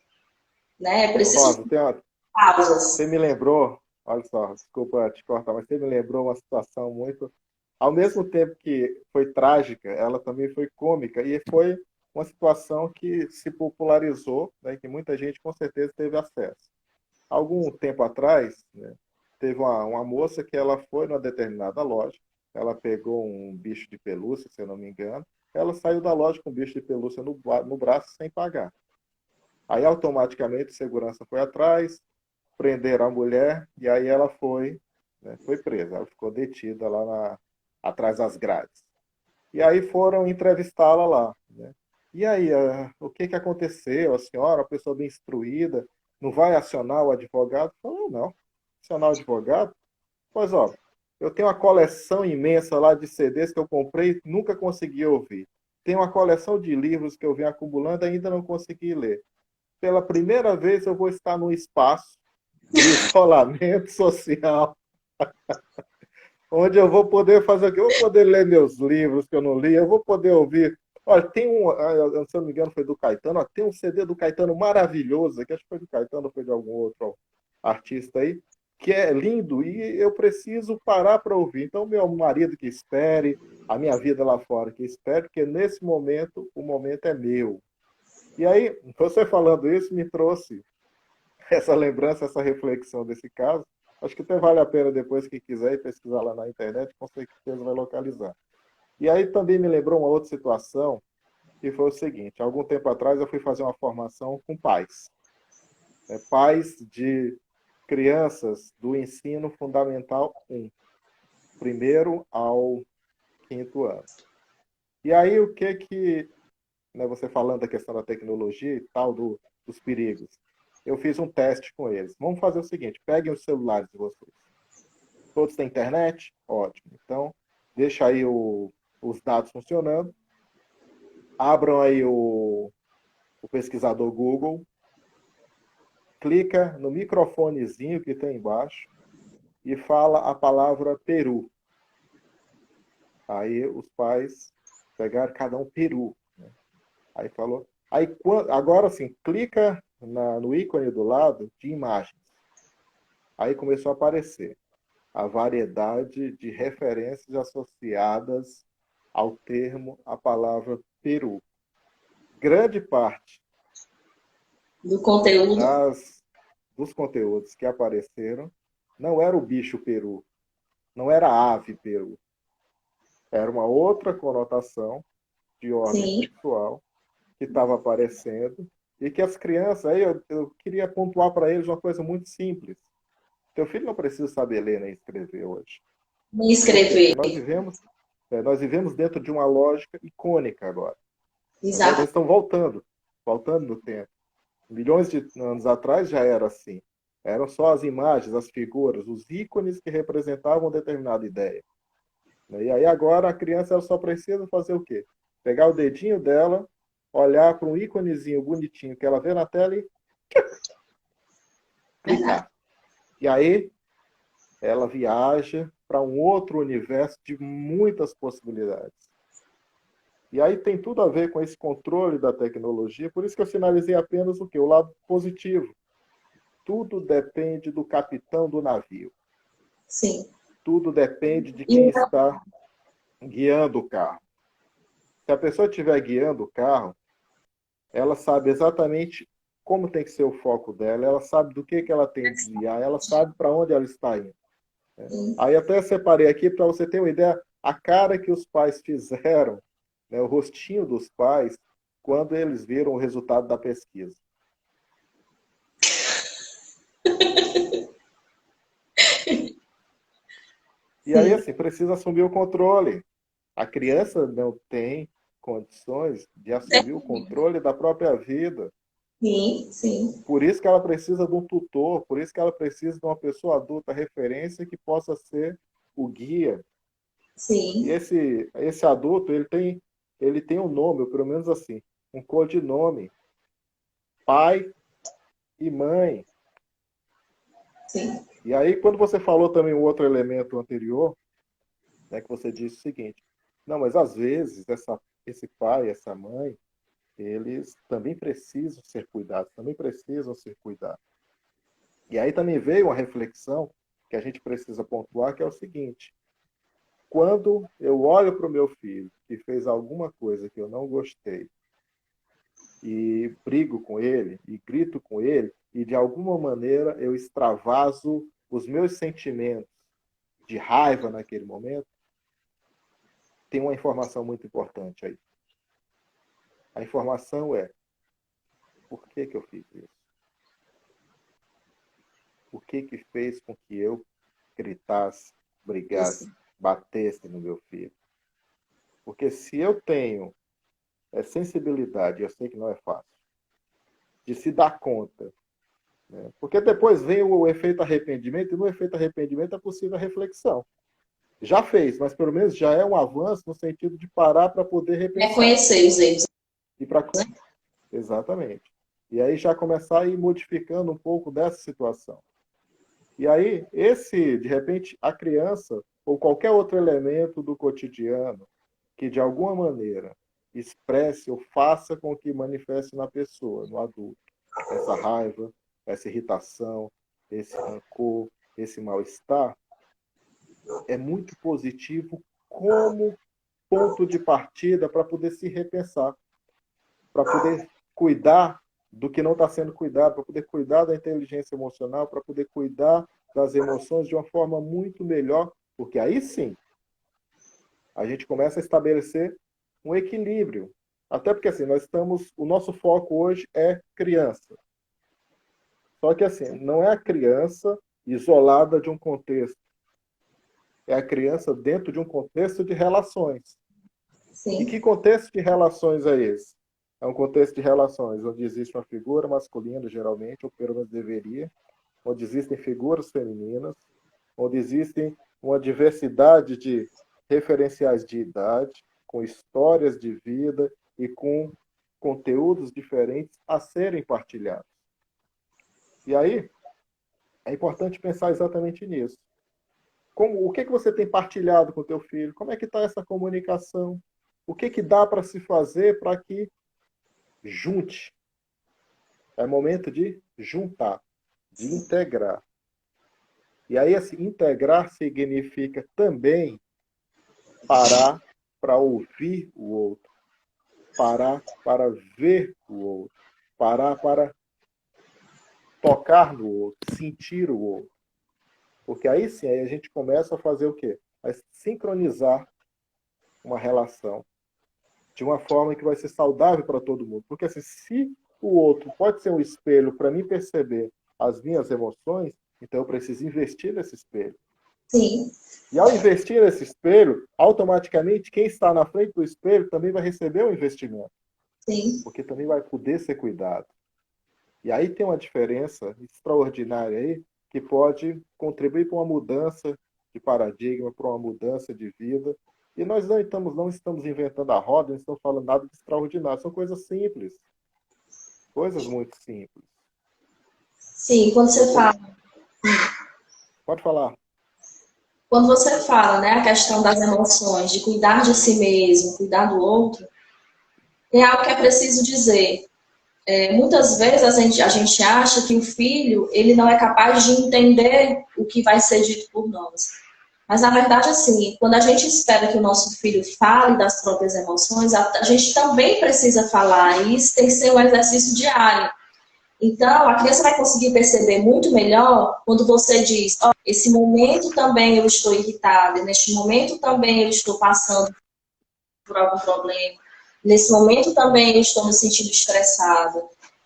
Né? É preciso
Rosa,
pausas.
você me lembrou, olha só, desculpa te cortar, mas você me lembrou uma situação muito. Ao mesmo tempo que foi trágica, ela também foi cômica e foi uma situação que se popularizou, né, que muita gente com certeza teve acesso. Algum tempo atrás, né, teve uma moça que ela foi numa determinada loja, ela pegou um bicho de pelúcia, se eu não me engano, ela saiu da loja com um bicho de pelúcia no braço sem pagar. Aí automaticamente o segurança foi atrás, prenderam a mulher e aí ela foi, né, foi presa. Ela ficou detida lá atrás das grades. E aí foram entrevistá-la lá, né? E aí, o que que aconteceu? A senhora, uma pessoa bem instruída, não vai acionar o advogado? Falou, não. Acionar o advogado? Pois, ó, eu tenho uma coleção imensa lá de CDs que eu comprei e nunca consegui ouvir. Tenho uma coleção de livros que eu venho acumulando e ainda não consegui ler. Pela primeira vez eu vou estar num espaço de isolamento social, onde eu vou poder fazer o quê? Eu vou poder ler meus livros que eu não li, eu vou poder ouvir. Olha, tem se eu não me engano, foi do Caetano, ó, tem um CD do Caetano maravilhoso, que acho que foi do Caetano, foi de algum outro artista aí, que é lindo e eu preciso parar para ouvir. Então, meu marido que espere, a minha vida lá fora que espere, porque nesse momento, o momento é meu. E aí, você falando isso me trouxe essa lembrança, essa reflexão desse caso. Acho que até vale a pena depois, que quiser ir pesquisar lá na internet, com certeza vai localizar. E aí também me lembrou uma outra situação, que foi o seguinte: algum tempo atrás eu fui fazer uma formação com pais, né, pais de crianças do ensino fundamental 1, primeiro ao quinto ano. E aí o que, né, você falando da questão da tecnologia e tal, dos perigos, eu fiz um teste com eles. Vamos fazer o seguinte: peguem os celulares de vocês. Todos têm internet? Ótimo. Então, deixa aí os dados funcionando. Abram aí o pesquisador Google. Clica no microfonezinho que tem embaixo e fala a palavra Peru. Aí os pais pegaram cada um Peru, né? Aí falou. Aí, agora sim, clica no ícone do lado de imagens. Aí começou a aparecer a variedade de referências associadas ao termo, a palavra peru. Grande parte
Do conteúdo.
dos conteúdos que apareceram não era o bicho peru, não era a ave peru. Era uma outra conotação de ordem
Sim.
sexual que estava aparecendo e que as crianças, aí eu queria pontuar para eles uma coisa muito simples. Teu filho não precisa saber ler nem escrever hoje.
Me
Por quê?
escrever.
Porque nós vivemos dentro de uma lógica icônica agora. Nós
Exato.
estamos voltando no tempo. Milhões de anos atrás já era assim. Eram só as imagens, as figuras, os ícones que representavam determinada ideia. Né? E aí agora a criança ela só precisa fazer o quê? Pegar o dedinho dela, olhar para um íconezinho bonitinho que ela vê na tela e
Verdade.
clicar. E aí ela viaja para um outro universo de muitas possibilidades. E aí tem tudo a ver com esse controle da tecnologia, por isso que eu sinalizei apenas o quê? O lado positivo. Tudo depende do capitão do navio.
Sim.
Tudo depende de
E
quem está guiando o carro. Se a pessoa estiver guiando o carro, ela sabe exatamente como tem que ser o foco dela, ela sabe do que ela tem que desviar, ela sabe para onde ela está indo. Aí até separei aqui para você ter uma ideia, a cara que os pais fizeram, né, o rostinho dos pais, quando eles viram o resultado da pesquisa. E aí,
sim,
assim, precisa assumir o controle. A criança não tem condições de assumir o controle da própria vida.
sim, sim,
Por isso que ela precisa de um tutor, por isso que ela precisa de uma pessoa adulta referência que possa ser o guia. E
sim,
esse adulto, ele tem um nome, ou pelo menos assim, um codinome, pai e mãe.
sim.
E aí, quando você falou também um outro elemento anterior, né, que você disse o seguinte, não, mas às vezes esse pai, essa mãe, eles também precisam ser cuidados, também precisam ser cuidados. E aí também veio uma reflexão que a gente precisa pontuar, que é o seguinte, quando eu olho para o meu filho que fez alguma coisa que eu não gostei e brigo com ele e grito com ele e de alguma maneira eu extravaso os meus sentimentos de raiva naquele momento, tem uma informação muito importante aí. A informação é: por que que eu fiz isso? O que que fez com que eu gritasse, brigasse,
Isso.
batesse no meu filho? Porque se eu tenho sensibilidade, eu sei que não é fácil, de se dar conta, né? Porque depois vem o efeito arrependimento, e no efeito arrependimento é possível a reflexão. Já fez, mas pelo menos já é um avanço no sentido de parar para poder repensar.
Reconhecer os erros,
E para
né?
Exatamente. E aí já começar a ir modificando um pouco dessa situação. E aí, de repente, a criança ou qualquer outro elemento do cotidiano que de alguma maneira expresse ou faça com que manifeste na pessoa, no adulto, essa raiva, essa irritação, esse rancor, esse mal-estar, é muito positivo como ponto de partida para poder se repensar, para poder cuidar do que não está sendo cuidado, para poder cuidar da inteligência emocional, para poder cuidar das emoções de uma forma muito melhor, porque aí sim a gente começa a estabelecer um equilíbrio. Até porque assim, o nosso foco hoje é criança. Só que assim, não é a criança isolada de um contexto, é a criança dentro de um contexto de relações. E que
Sim,
contexto de relações é esse? É um contexto de relações onde existe uma figura masculina, geralmente, ou pelo menos deveria, onde existem figuras femininas, onde existem uma diversidade de referenciais de idade, com histórias de vida e com conteúdos diferentes a serem partilhados. E aí, é importante pensar exatamente nisso. O que você tem partilhado com o teu filho? Como é que está essa comunicação? O que dá para se fazer para que junte? É momento de juntar, de integrar. E aí, assim, integrar significa também parar para ouvir o outro, parar para ver o outro, parar para tocar no outro, sentir o outro. Porque aí sim, aí a gente começa a fazer o quê? A sincronizar uma relação de uma forma que vai ser saudável para todo mundo. Porque assim, se o outro pode ser um espelho para mim perceber as minhas emoções, então eu preciso investir nesse espelho.
sim,
E ao investir nesse espelho, automaticamente quem está na frente do espelho também vai receber o investimento,
sim,
porque também vai poder ser cuidado. E aí tem uma diferença extraordinária aí que pode contribuir para uma mudança de paradigma, para uma mudança de vida. E nós não estamos inventando a roda, não estamos falando nada de extraordinário, são coisas simples, coisas muito simples.
Sim,
Pode falar.
quando você fala, né, a questão das emoções, de cuidar de si mesmo, cuidar do outro, tem algo que é preciso dizer. Muitas vezes a gente acha que o filho ele não é capaz de entender o que vai ser dito por nós. Mas, na verdade, assim, quando a gente espera que o nosso filho fale das próprias emoções, a gente também precisa falar, e isso tem que ser um exercício diário. Então, a criança vai conseguir perceber muito melhor quando você diz, oh, esse momento também eu estou irritada, neste momento também eu estou passando por algum problema, nesse momento também eu estou me sentindo estressada.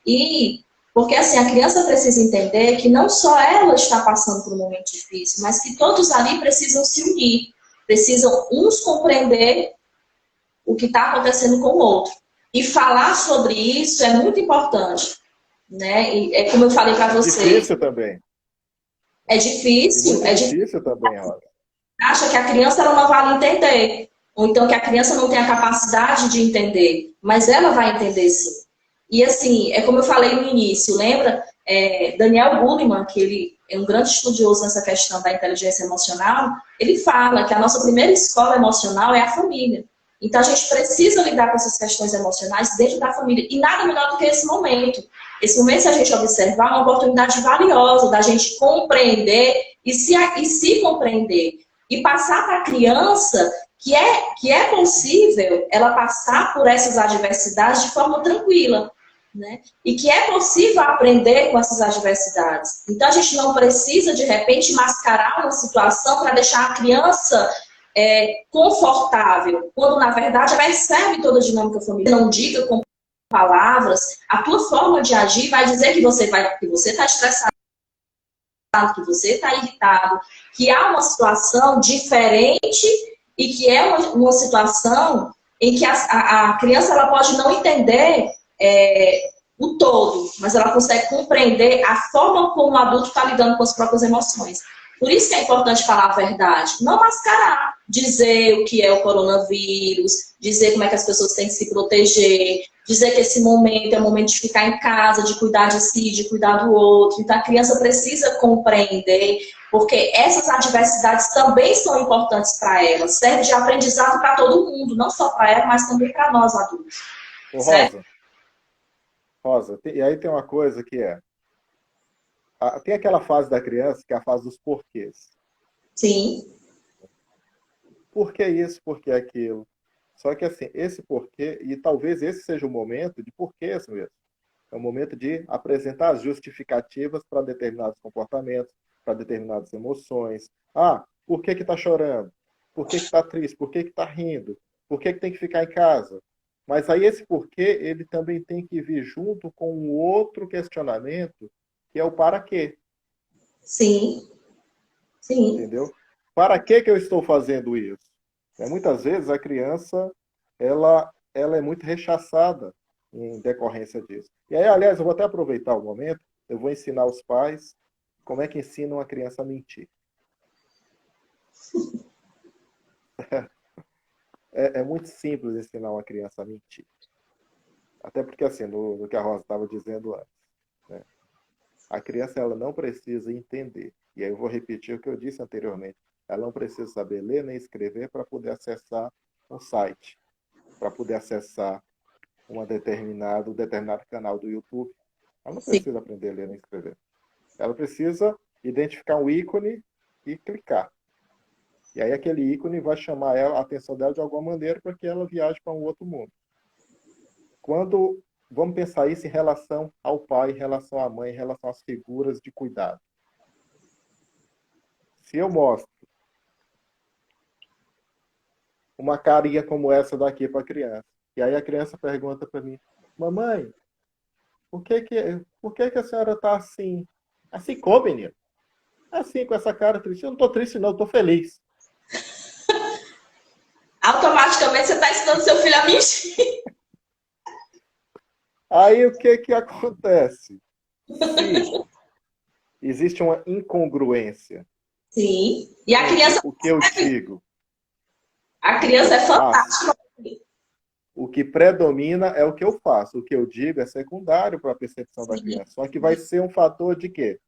E, porque assim, a criança precisa entender que não só ela está passando por um momento difícil, mas que todos ali precisam se unir, precisam uns compreender o que está acontecendo com o outro. E falar sobre isso é muito importante, né? E é como eu falei para você.
Difícil também.
É
E
difícil,
muito difícil também, Rosa.
acha que a criança ela não vai entender, ou então que a criança não tem a capacidade de entender, mas ela vai entender sim. E assim, é como eu falei no início, lembra? Daniel Goleman, que ele é um grande estudioso nessa questão da inteligência emocional, ele fala que a nossa primeira escola emocional é a família. Então a gente precisa lidar com essas questões emocionais dentro da família. E nada melhor do que esse momento. Esse momento, se a gente observar, é uma oportunidade valiosa da gente compreender e se compreender. E passar para a criança que é possível ela passar por essas adversidades de forma tranquila. Né? E que é possível aprender com essas adversidades. Então, a gente não precisa, de repente, mascarar uma situação para deixar a criança confortável, quando, na verdade, ela recebe toda a dinâmica familiar. Não diga com palavras, a tua forma de agir vai dizer que você está estressado, que você está irritado, que há uma situação diferente e que é uma situação em que a criança ela pode não entender o todo, mas ela consegue compreender a forma como o adulto está lidando com as próprias emoções. Por isso que é importante falar a verdade, não mascarar, dizer o que é o coronavírus, dizer como é que as pessoas têm que se proteger, dizer que esse momento é o momento de ficar em casa, de cuidar de si, de cuidar do outro. Então a criança precisa compreender, porque essas adversidades também são importantes para ela, serve de aprendizado para todo mundo, não só para ela, mas também para nós adultos.
Ô,
Certo?
Rosa, e aí tem uma coisa que tem aquela fase da criança que é a fase dos porquês.
Sim,
Por que isso, por que aquilo? Só que assim, esse porquê, e talvez esse seja o momento de porquês mesmo. É o momento de apresentar as justificativas para determinados comportamentos, para determinadas emoções. Ah, por que está chorando? Por que está triste? Por que está rindo? Por que tem que ficar em casa? Mas aí esse porquê, ele também tem que vir junto com um outro questionamento, que é o para quê.
sim, sim,
Entendeu? Para que eu estou fazendo isso? Muitas vezes a criança ela é muito rechaçada em decorrência disso. E aí, aliás, eu vou até aproveitar o momento, eu vou ensinar os pais como é que ensinam uma criança a mentir. É muito simples ensinar uma criança a mentir. Até porque, assim, no que a Rosa estava dizendo antes, né? A criança ela não precisa entender. E aí eu vou repetir o que eu disse anteriormente. Ela não precisa saber ler nem escrever para poder acessar um site, para poder acessar um determinado canal do YouTube. Ela não
sim.
precisa aprender a ler nem escrever. Ela precisa identificar um ícone e clicar. E aí aquele ícone vai chamar a atenção dela de alguma maneira para que ela viaje para um outro mundo. Quando vamos pensar isso em relação ao pai, em relação à mãe, em relação às figuras de cuidado. Se eu mostro uma carinha como essa daqui para a criança, e aí a criança pergunta para mim, mamãe, por que a senhora está assim? Assim como, menino? Assim, com essa cara triste. Eu não estou triste, não, eu estou feliz.
Automaticamente você está ensinando seu filho a mentir.
Aí o que acontece? Se existe uma incongruência
Sim. E a criança,
O que eu digo,
a
o que
criança
eu
é
faço,
fantástica.
o que predomina é o que eu faço. O que eu digo é secundário para a percepção da
Sim.
criança. Só que vai ser um fator de quê?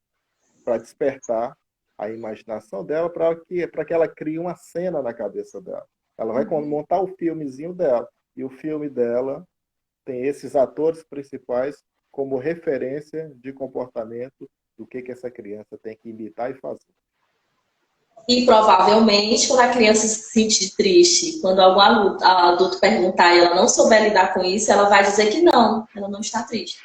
Para despertar a imaginação dela para que ela crie uma cena na cabeça dela. Ela vai montar o filmezinho dela. E o filme dela tem esses atores principais como referência de comportamento do que essa criança tem que imitar e fazer.
E provavelmente, quando a criança se sentir triste, quando algum adulto perguntar e ela não souber lidar com isso, ela vai dizer que não, ela não está triste.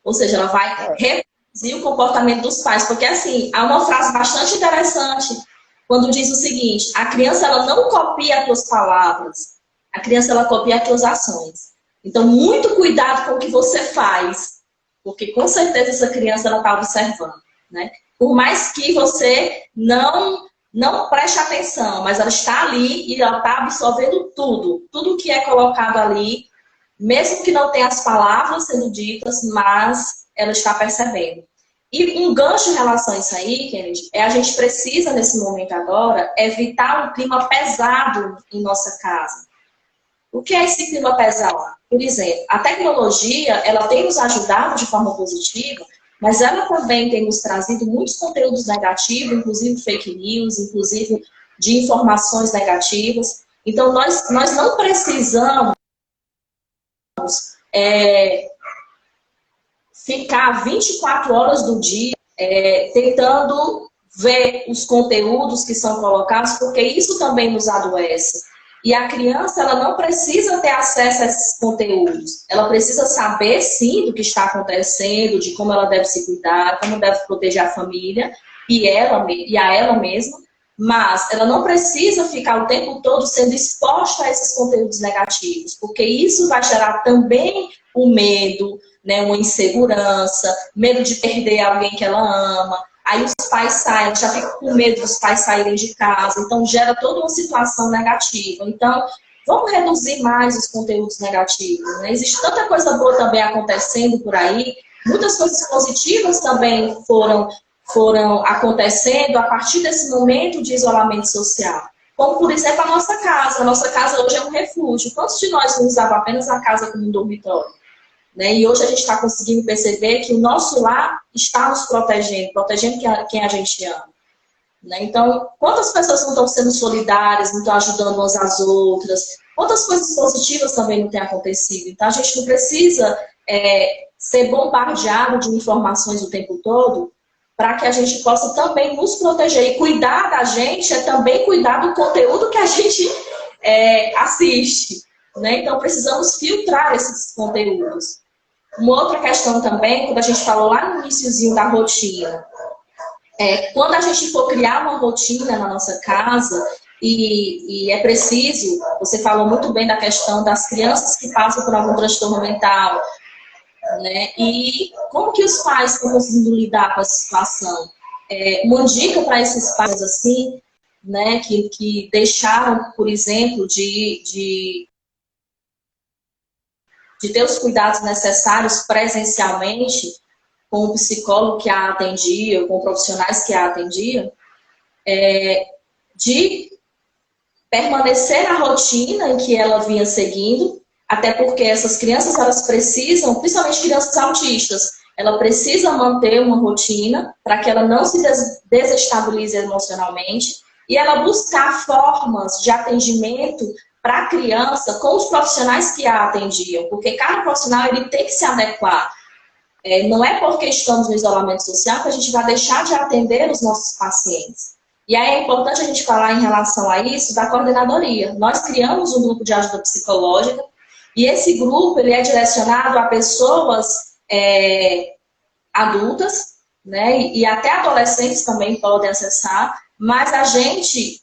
Ou seja, ela vai
É,
reproduzir o comportamento dos pais. Porque, assim, há uma frase bastante interessante quando diz o seguinte: a criança ela não copia as tuas palavras, a criança ela copia as tuas ações. Então, muito cuidado com o que você faz, porque com certeza essa criança ela está observando, né? Por mais que você não preste atenção, mas ela está ali e ela está absorvendo tudo que é colocado ali, mesmo que não tenha as palavras sendo ditas, mas ela está percebendo. E um gancho em relação a isso aí, Kennedy, a gente precisa, nesse momento agora, evitar um clima pesado em nossa casa. O que é esse clima pesado? Por exemplo, a tecnologia, ela tem nos ajudado de forma positiva, mas ela também tem nos trazido muitos conteúdos negativos, inclusive fake news, inclusive de informações negativas. Então, nós não precisamos é, ficar 24 horas do dia tentando ver os conteúdos que são colocados, porque isso também nos adoece. E a criança, ela não precisa ter acesso a esses conteúdos. Ela precisa saber, sim, do que está acontecendo, de como ela deve se cuidar, como deve proteger a família e a ela mesma, mas ela não precisa ficar o tempo todo sendo exposta a esses conteúdos negativos, porque isso vai gerar também o medo, né, uma insegurança, medo de perder alguém que ela ama. Aí os pais saem, ela já fica com medo dos pais saírem de casa, então gera toda uma situação negativa. Então, vamos reduzir mais os conteúdos negativos, né? Existe tanta coisa boa também acontecendo por aí, muitas coisas positivas também foram acontecendo a partir desse momento de isolamento social. Como, por exemplo, a nossa casa. A nossa casa hoje é um refúgio. Quantos de nós não usavam apenas a casa como um dormitório? Né? E hoje a gente está conseguindo perceber que o nosso lar está nos protegendo quem a gente ama. Né? Então, quantas pessoas não estão sendo solidárias, não estão ajudando umas às outras? Quantas coisas positivas também não têm acontecido? Então, a gente não precisa ser bombardeado de informações o tempo todo para que a gente possa também nos proteger. E cuidar da gente é também cuidar do conteúdo que a gente assiste. Né? Então, precisamos filtrar esses conteúdos. Uma outra questão também, quando a gente falou lá no iniciozinho da rotina, quando a gente for criar uma rotina na nossa casa, e é preciso, você falou muito bem da questão das crianças que passam por algum transtorno mental, né? E como que os pais estão conseguindo lidar com essa situação? Uma dica para esses pais assim, né, que deixaram, por exemplo, de ter os cuidados necessários presencialmente, com o psicólogo que a atendia, com profissionais que a atendiam, de permanecer na rotina em que ela vinha seguindo, até porque essas crianças, elas precisam, principalmente crianças autistas, ela precisa manter uma rotina para que ela não se desestabilize emocionalmente e ela buscar formas de atendimento para a criança com os profissionais que a atendiam, porque cada profissional ele tem que se adequar. Não é porque estamos no isolamento social que a gente vai deixar de atender os nossos pacientes. E aí é importante a gente falar em relação a isso da coordenadoria. Nós criamos um grupo de ajuda psicológica e esse grupo ele é direcionado a pessoas adultas, né, e até adolescentes também podem acessar, mas a gente,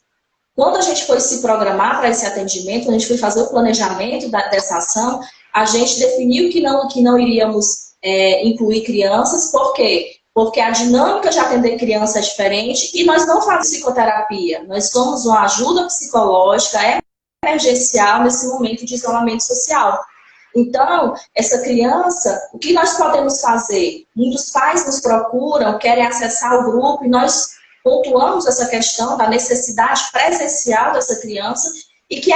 quando a gente foi se programar para esse atendimento, quando a gente foi fazer o planejamento dessa ação, a gente definiu que não iríamos incluir crianças, por quê? Porque a dinâmica de atender criança é diferente e nós não fazemos psicoterapia, nós somos uma ajuda psicológica emergencial nesse momento de isolamento social. Então, essa criança, o que nós podemos fazer? Muitos pais nos procuram, querem acessar o grupo e nós pontuamos essa questão da necessidade presencial dessa criança e que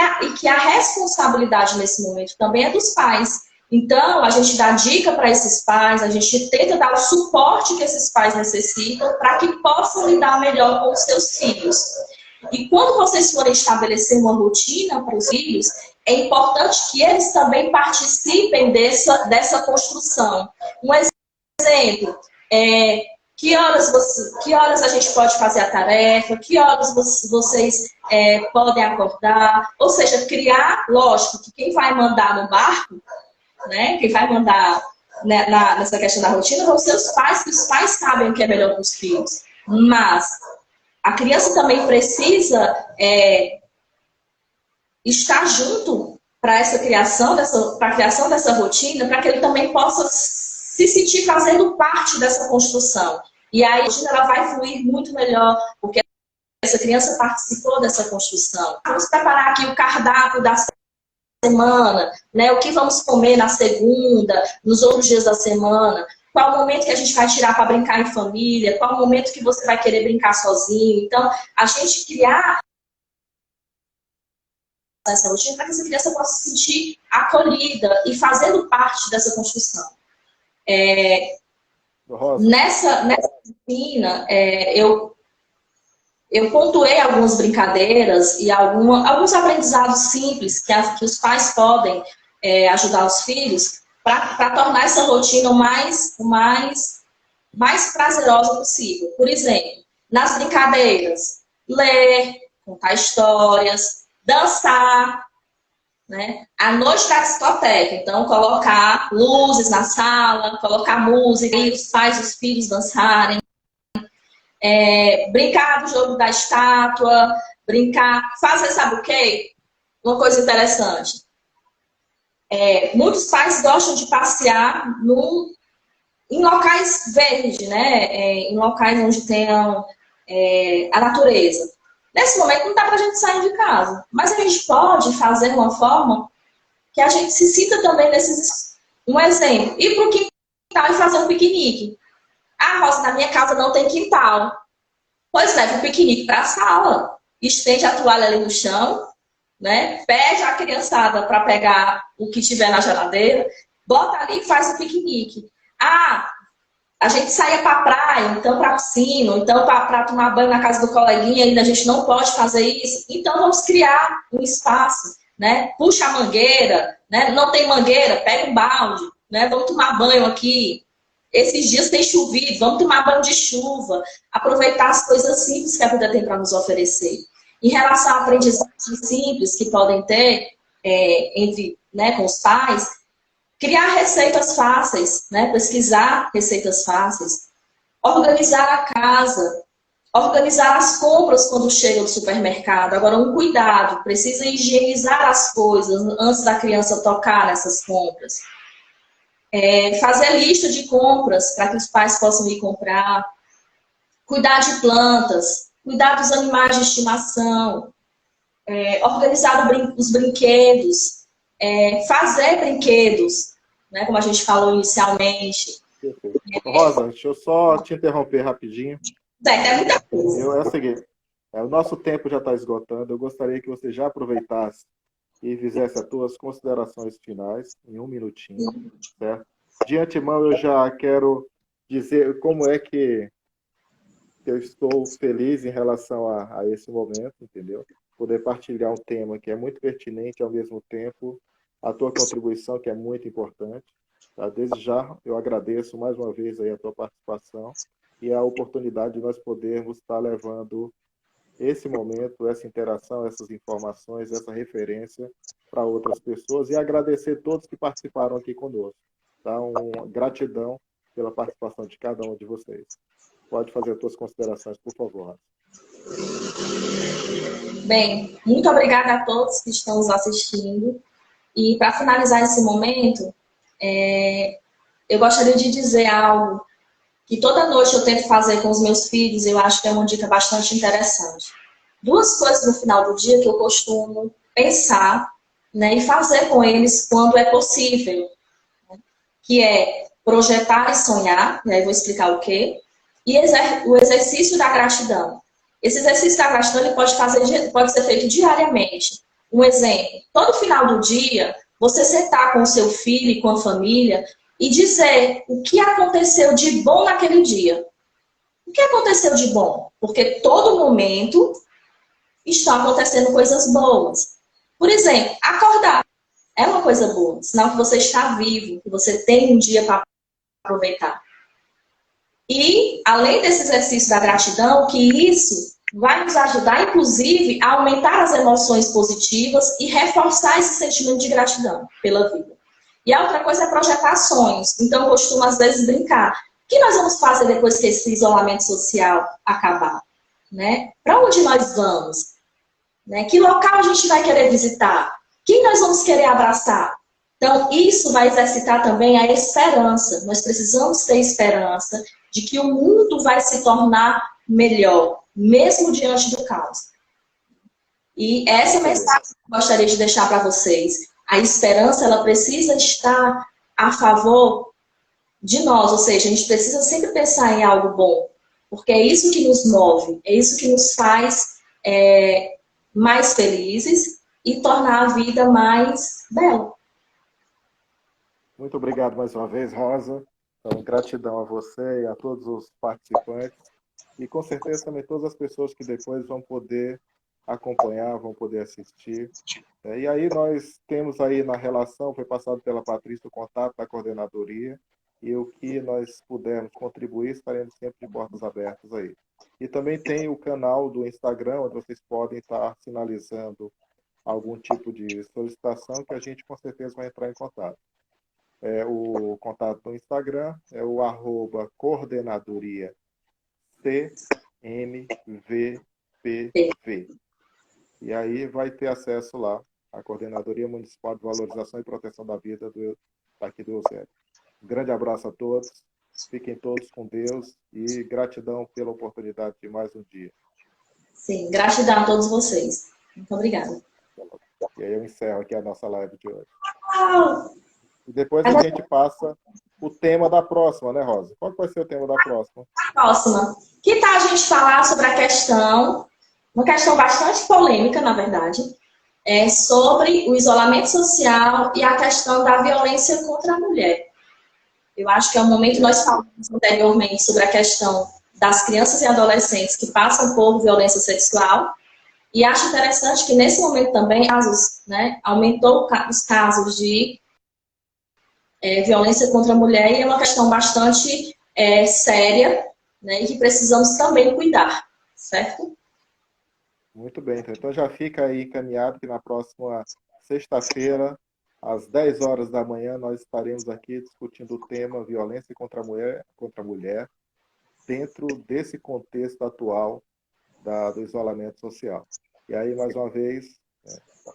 a responsabilidade nesse momento também é dos pais. Então, a gente dá dica para esses pais, a gente tenta dar o suporte que esses pais necessitam para que possam lidar melhor com os seus filhos. E quando vocês forem estabelecer uma rotina para os filhos, é importante que eles também participem dessa construção. Um exemplo, que horas a gente pode fazer a tarefa, que horas vocês podem acordar, ou seja, criar, lógico, que quem vai mandar no barco, né, quem vai mandar nessa questão da rotina vão ser os pais, que os pais sabem o que é melhor para os filhos. Mas a criança também precisa estar junto para essa criação, para a criação dessa rotina, para que ele também possa se sentir fazendo parte dessa construção. E aí a rotina ela vai fluir muito melhor, porque essa criança participou dessa construção. Vamos preparar aqui o cardápio da semana, né? O que vamos comer na segunda, nos outros dias da semana. Qual o momento que a gente vai tirar para brincar em família? Qual o momento que você vai querer brincar sozinho? Então, a gente criar essa rotina para que essa criança possa se sentir acolhida e fazendo parte dessa construção. Nessa rotina, eu pontuei algumas brincadeiras e alguns aprendizados simples que os pais podem ajudar os filhos para tornar essa rotina o mais prazerosa possível. Por exemplo, nas brincadeiras, ler, contar histórias, dançar, né? A noite da discoteca, então colocar luzes na sala, colocar música, e os pais e os filhos dançarem. Brincar do jogo da estátua, fazer, sabe o quê? Uma coisa interessante. Muitos pais gostam de passear em locais verdes, né? Em locais onde tenham a natureza. Nesse momento não dá pra gente sair de casa, mas a gente pode fazer uma forma que a gente se sinta também nesses... Um exemplo, ir pro quintal e fazer um piquenique. Ah, Rosa, na minha casa não tem quintal. Pois leva o piquenique para a sala, estende a toalha ali no chão, né? Pede a criançada para pegar o que tiver na geladeira, bota ali e faz o piquenique. Ah, a gente saia para a praia, então para a piscina, então para tomar banho na casa do coleguinha, ainda a gente não pode fazer isso. Então vamos criar um espaço, né? Puxa a mangueira, né? Não tem mangueira, pega um balde, né? Vamos tomar banho aqui. Esses dias tem chovido, vamos tomar banho de chuva, aproveitar as coisas simples que a vida tem para nos oferecer. Em relação a aprendizagens simples que podem ter com os pais, criar receitas fáceis, né? Pesquisar receitas fáceis, organizar a casa, organizar as compras quando chega do supermercado. Agora, um cuidado, precisa higienizar as coisas antes da criança tocar nessas compras. Fazer lista de compras para que os pais possam ir comprar, cuidar de plantas, cuidar dos animais de estimação, organizar os brinquedos, fazer brinquedos, né, como a gente falou inicialmente.
Perfeito. Rosa, deixa eu só te interromper rapidinho.
É muita coisa.
É o seguinte, o nosso tempo já está esgotando, eu gostaria que você já aproveitasse e fizesse as tuas considerações finais em 1 minutinho, certo? De antemão, eu já quero dizer como é que eu estou feliz em relação a esse momento, entendeu? Poder partilhar um tema que é muito pertinente, ao mesmo tempo, a tua contribuição, que é muito importante. Tá? Desde já, eu agradeço mais uma vez aí a tua participação e a oportunidade de nós podermos estar levando esse momento, essa interação, essas informações, essa referência para outras pessoas e agradecer todos que participaram aqui conosco. Tá? Uma gratidão pela participação de cada um de vocês. Pode fazer as suas considerações, por favor.
Bem, muito obrigada a todos que estão nos assistindo. E para finalizar esse momento, eu gostaria de dizer algo que toda noite eu tento fazer com os meus filhos, eu acho que é uma dica bastante interessante. 2 coisas no final do dia que eu costumo pensar, né, e fazer com eles quando é possível, né, que é projetar e sonhar, e aí vou explicar o quê, e o exercício da gratidão. Esse exercício da gratidão ele pode ser feito diariamente. Um exemplo, todo final do dia, você sentar com o seu filho e com a família e dizer o que aconteceu de bom naquele dia. O que aconteceu de bom? Porque todo momento estão acontecendo coisas boas. Por exemplo, acordar é uma coisa boa, sinal que você está vivo, que você tem um dia para aproveitar. E, além desse exercício da gratidão, que isso vai nos ajudar, inclusive, a aumentar as emoções positivas e reforçar esse sentimento de gratidão pela vida. E a outra coisa é projetar sonhos. Então, eu costumo, às vezes, brincar. O que nós vamos fazer depois que esse isolamento social acabar? Né? Para onde nós vamos? Né? Que local a gente vai querer visitar? Quem nós vamos querer abraçar? Então, isso vai exercitar também a esperança. Nós precisamos ter esperança de que o mundo vai se tornar melhor, mesmo diante do caos. E essa mensagem que eu gostaria de deixar para vocês. A esperança, ela precisa estar a favor de nós, ou seja, a gente precisa sempre pensar em algo bom, porque é isso que nos move, é isso que nos faz mais felizes e tornar a vida mais bela.
Muito obrigado mais uma vez, Rosa. Então, gratidão a você e a todos os participantes. E com certeza também todas as pessoas que depois vão poder acompanhar, vão poder assistir. E aí nós temos aí na relação, foi passado pela Patrícia o contato da coordenadoria, e o que nós pudermos contribuir, estaremos sempre de portas abertas aí. E também tem o canal do Instagram, onde vocês podem estar sinalizando algum tipo de solicitação que a gente com certeza vai entrar em contato. O contato do Instagram é o @coordenadoria CMVPV. E aí vai ter acesso lá à Coordenadoria Municipal de Valorização e Proteção da Vida daqui do Eusébio. Um grande abraço a todos, fiquem todos com Deus e gratidão pela oportunidade de mais um dia.
Sim, gratidão a todos vocês. Muito obrigada.
E aí eu encerro aqui a nossa live de hoje.
Tchau!
E depois a gente passa o tema da próxima, né, Rosa? Qual vai ser o tema da próxima?
Próxima. Que tal a gente falar sobre a questão, uma questão bastante polêmica, na verdade, sobre o isolamento social e a questão da violência contra a mulher. Eu acho que é um momento, nós falamos anteriormente sobre a questão das crianças e adolescentes que passam por violência sexual, e acho interessante que nesse momento também aumentou os casos de violência contra a mulher, e é uma questão bastante séria, né, e que precisamos também cuidar, certo?
Muito bem, então já fica aí encaminhado que na próxima sexta-feira, às 10 horas da manhã, nós estaremos aqui discutindo o tema violência contra a mulher dentro desse contexto atual do isolamento social. E aí, mais uma vez,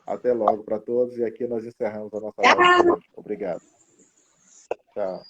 até logo para todos, e aqui nós encerramos a nossa live de hoje. Obrigado. Tchau.